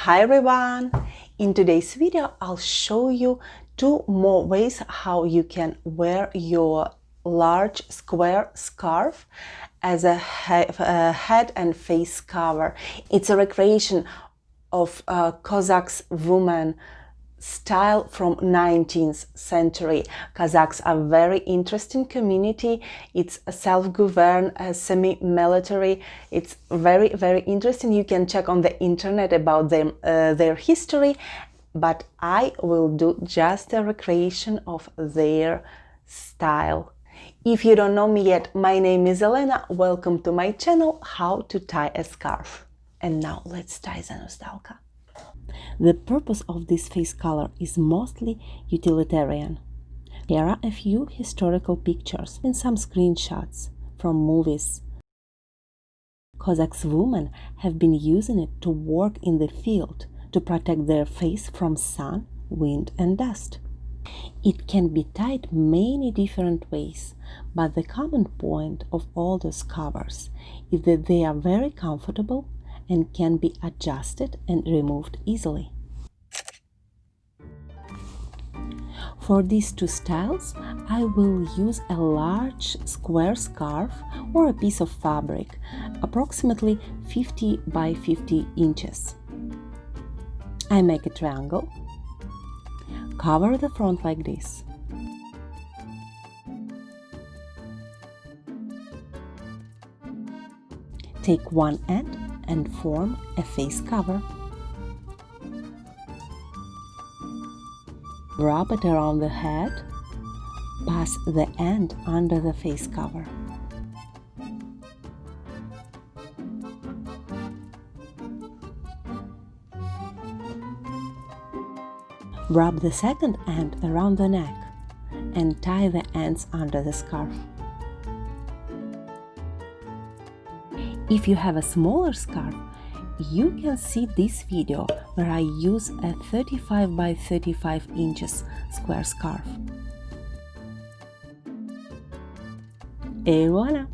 Hi everyone! In today's video I'll show you two more ways how you can wear your large square scarf as a head and face cover. It's a recreation of Cossacks woman style from 19th century. Kazakhs are very interesting community. It's a self-governed, semi-military. It's very interesting. You can check on the internet about them, their history, but I will do just a recreation of their style. If you don't know me yet, my name is Elena. Welcome to my channel, How to Tie a Scarf. And now let's tie Zanuzdalka. The purpose of this face color is mostly utilitarian. Here are a few historical pictures and some screenshots from movies. Cossacks women have been using it to work in the field to protect their face from sun, wind and dust. It can be tied many different ways, but the common point of all those covers is that they are very comfortable and can be adjusted and removed easily. For these two styles, I will use a large square scarf or a piece of fabric, approximately 50 by 50 inches. I make a triangle, cover the front like this. Take one end and form a face cover. Wrap it around the head, pass the end under the face cover. Wrap the second end around the neck and tie the ends under the scarf. If you have a smaller scarf, you can see this video where I use a 35 by 35 inches square scarf. Et voila!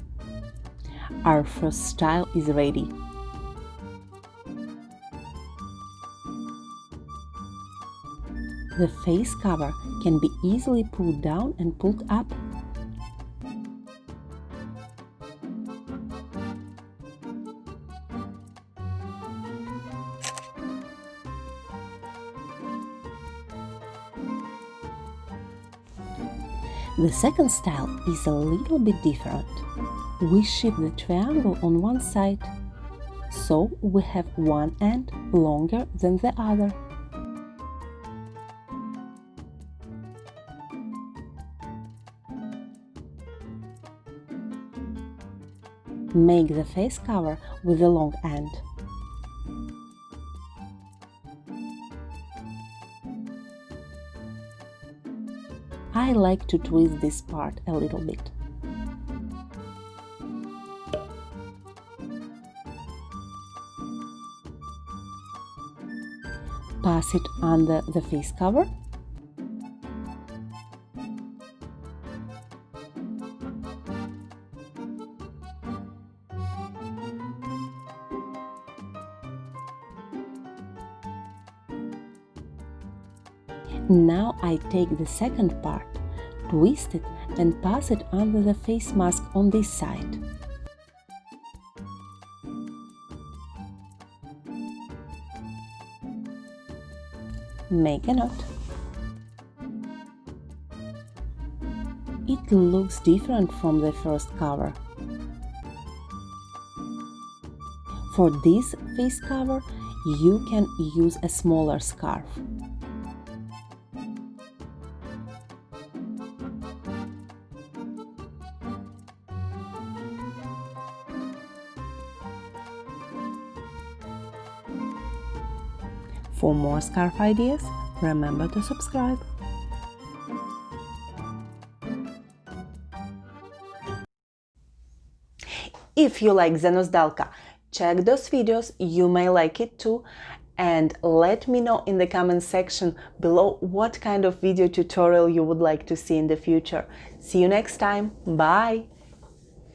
Our first style is ready. The face cover can be easily pulled down and pulled up. The second style is a little bit different. We shape the triangle on one side, so we have one end longer than the other. Make the face cover with the long end. I like to twist this part a little bit. Pass it under the face cover. Now I take the second part, twist it and pass it under the face mask on this side. Make a knot. It looks different from the first cover. For this face cover, you can use a smaller scarf. For more scarf ideas, remember to subscribe. If you like Zanuzdalka, check those videos, you may like it too, and let me know in the comment section below what kind of video tutorial you would like to see in the future. See you next time, bye!